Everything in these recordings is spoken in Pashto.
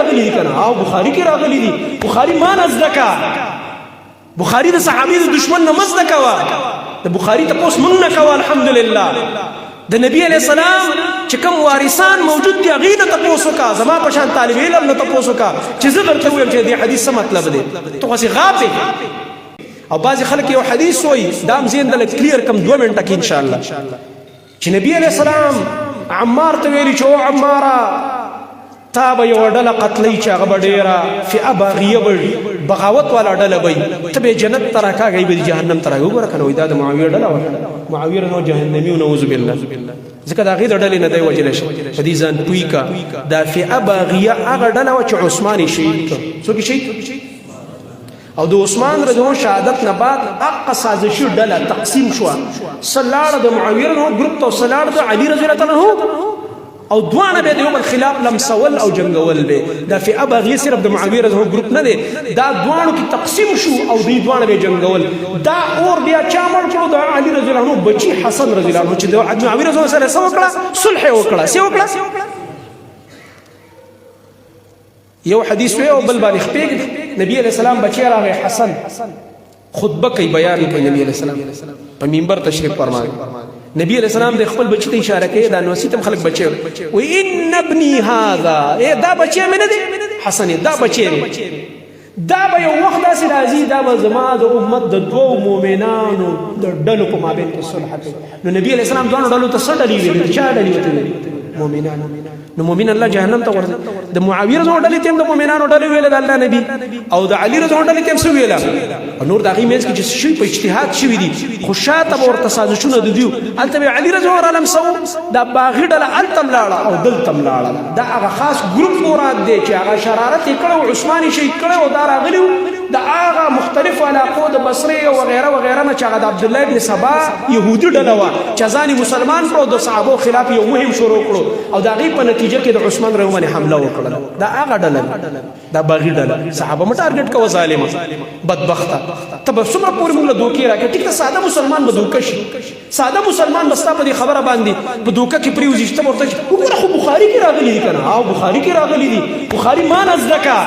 راغلي دي کنه او بخاری کې راغلي دي بخاری ما نزدکا بخاری د صحابي د دشمن نه مزدکا وا د بخاری ته پوس مونږ نه کوا الحمدلله د نبی علیہ السلام چې کوم وارثان موجود دي هغې نه تپوس وکړه زما په شان طالب علم نه تپوس وکړه چې زه درته ووایم چې دې حدیث څه مطلب دی ته خو هسې غافې او بعضې خلک یو حدیث وایي دا هم زه دله کلیر کم 2 منټه کې انشاءالله چې نبی علیہ السلام عمار ته ویلي چې او عماره تا به یوه ډله قتلوي چې هغه به ډېره فئه باغیه به بغاوت والا ډله به وي ته به یې جنت ته راکاږئ به دې جهنم ته راکاږي وګوره که نه وایي دا د معاویه ډله وه معاویه نو جهنمي و نعوذ بالله ځکه د هغې د ډلې نه دی وجلی شي په دې ځان پوي که دا فئه باغیه هغه ډله وه چې عثمان یې شهید کړ څوک یې شهید او د عثمان رضی الله شهادت نه بعد هغه سازشي ډله تقسیم شوه څه لاړه د معاویه رضی الله ګروپ ته او څه لاړه د علي رضی الله عنه او دوانه به د یو بل خلاف لمسول او جنګول به دا فئه باغیه صرف د معاویه رضی الله ګروپ نه دی دا دوانو کې تقسیم شو او دوی دوانه به جنګول دا اور بیا چا مړ کړو د علي رضی الله عنه بچي حسن رضی الله عنه چې د معاویه رضی الله سره څه وکړه صلح یې وکړه څه وکړه یو حدیث وی او بل باندې خپېږي نبی علیہ السلام بچی راغی حسن خطبه کوي بیان کوي نبی علیہ السلام په منبر تشریف فرمایي نبی علیہ السلام د خپل بچی ته اشاره کوي دا نو سیتم خلک بچي و ان ابني هذا دا بچی مې نه دی حسن دا بچی دا به یو وخت داسې راځي دا به زما د امت د 2 مؤمنانو د ډلو په مابین کې صلح کوي نو نبی علیہ السلام دوه ډلو ته څه ډلې ویلې چا ډلې وته مؤمنان نو مؤمن الله جهنم ته ورځي د معاویه رضی الله عنه تم د مؤمنانو ډلې ویل د الله نبی او د علي رضی الله عنه تم څه ویل نور د هغې منځ کې چې شي په اجتهاد شوي دي خو شاته به ورته سازشونه د دیو هلته به علي رضی الله عنه سو دا باغي ډله هلته هم لاړه او دلته هم لاړه دا هغه خاص ګروپ مراد دی چې هغه شرارت یې کړی او عثمان یې شهید کړی او دا راغلي وو د هغه مختلفو علاقو د بصرې وغیره وغیره نه چې هغه د عبدالله بن سبا یهودي ډله وه چې ځان یې مسلمان کړو د صحابو خلاف یو مهم شروع کړو او د هغې په نتیجه کې د عثمان رحمه باندې حمله وکړله دا هغه ډله دا باغي ډله صحابه مه ټارګټ کوه ظالمه بدبخته ته به څومره پورې موږ له دوکې راکړې ټیک ده ساده مسلمان به دوکه شي ساده مسلمان به ستا په دې خبره باندې په دوکه کې پرېوځي چې ته به ورته وګوره خو بخاري کې راغلي دي که نه او بخاري کې راغلي دي بخاري ما نه زده که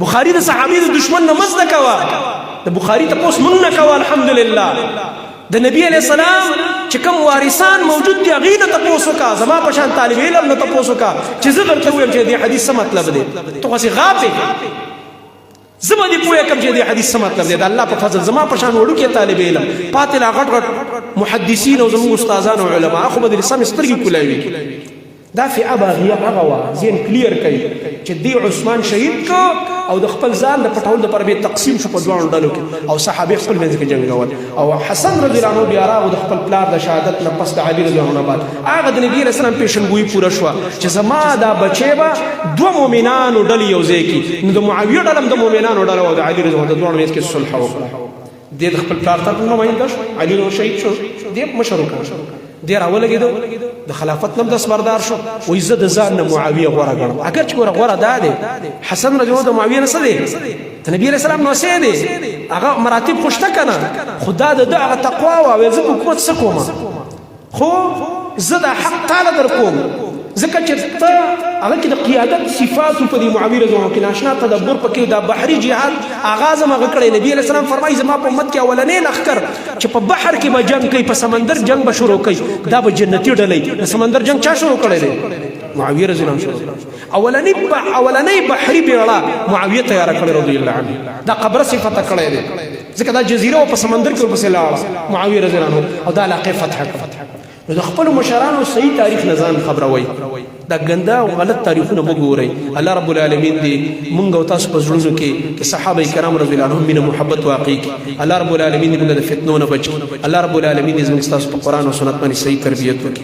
بخاری د صحابي د دشمن نه مزده کوه د بخاری تپوس مونږ نه کوه الحمدلله د نبی علیہ السلام چې کوم وارثان موجود دي هغې نه تپوس وکړه زما په شان طالب علم نه تپوس وکړه چې زه درته ووایم چې دې حدیث څه مطلب دی ته خو هسې غافې زه به دې پوه کړم چې دې حدیث څه مطلب دی د الله په فضل زما په شان وړوکی طالب علم پاتې لا غټ غټ محدثین او زموږ استادان او علما خو به دې سمې سترګې کولاوي دا فئه باغیه هغه وه ذهن کلیر کوي چې دې عثمان شهید کو او د خپل ځان د پټولو دپاره به تقسیم شو په دواړو ډلو کې او صحابې خپل منځ کې جنګول او حسن رضی الله عنه بیا راغو د خپل پلار د شهادت نه پس د علي رضی الله عنه بعد هغه د نبي علیه السلام پیشنګویي پوره شوه چې زما دا بچی به 2 مؤمنانو ډلې یو ځای کړي نو د معاویه ډله هم د مؤمنانو ډله او د علي رضی الله عنه د دواړو منځ کې صلح وکړه دې د خپل پلار طرف نماینده شو علي نو شهید شو دې مشر وکړه دې راولګېدو د خلافت نم دستبردار شو وایي زه د ځان نه معاویه غوره ګڼم اگر چې غوره دا دی حسن رضی الله د معاویه نه څه دی د نبي علیه السلام نو څه دی هغه مراتب خو شته که نه خو دا د ده هغه تقوا وه ویل زه په حکومت څه کومه خو زه دا حق تاله در کوم ځکه چې ته هغه کې د قیادت صفاتو په دې معاویه رضی الله عنه کې ناشنا تدبر پکې دا بحري جهاد آغاز هم هغه کړی نبي علیه السلام فرمایي زما په امت کې اولنی لښکر چې په بحر کې به جنګ کوي په سمندر جنگ به شروع کوي دا به جنتي ډلې د سمندر جنگ چا شروع کړی دی معاویه رضی الله عنه اولنی بحري بیړه معاویه تیاره کړې رضی الله عنه دا قبره صفته کړی دی ځکه دا جزیره په سمندر کې ورپسې لاړه معاویه رضی الله عنه او دا علاقې فتح کړه نو د خپلو مشرانو صحیح تاریخ نه ځان خبروئ دا ګنده او غلط تاریخونه مه ګورئ الله رب العالمین دې مونږ او تاسو په زړونو کې د صحابه کرام رضی الله عنهم مینه محبت واقع کړي الله رب العالمین دې مونږ د فتنو نه بچ الله رب العالمین دې زموږ ستاسو په قرآن او سنت باندې صحیح تربیت وکړي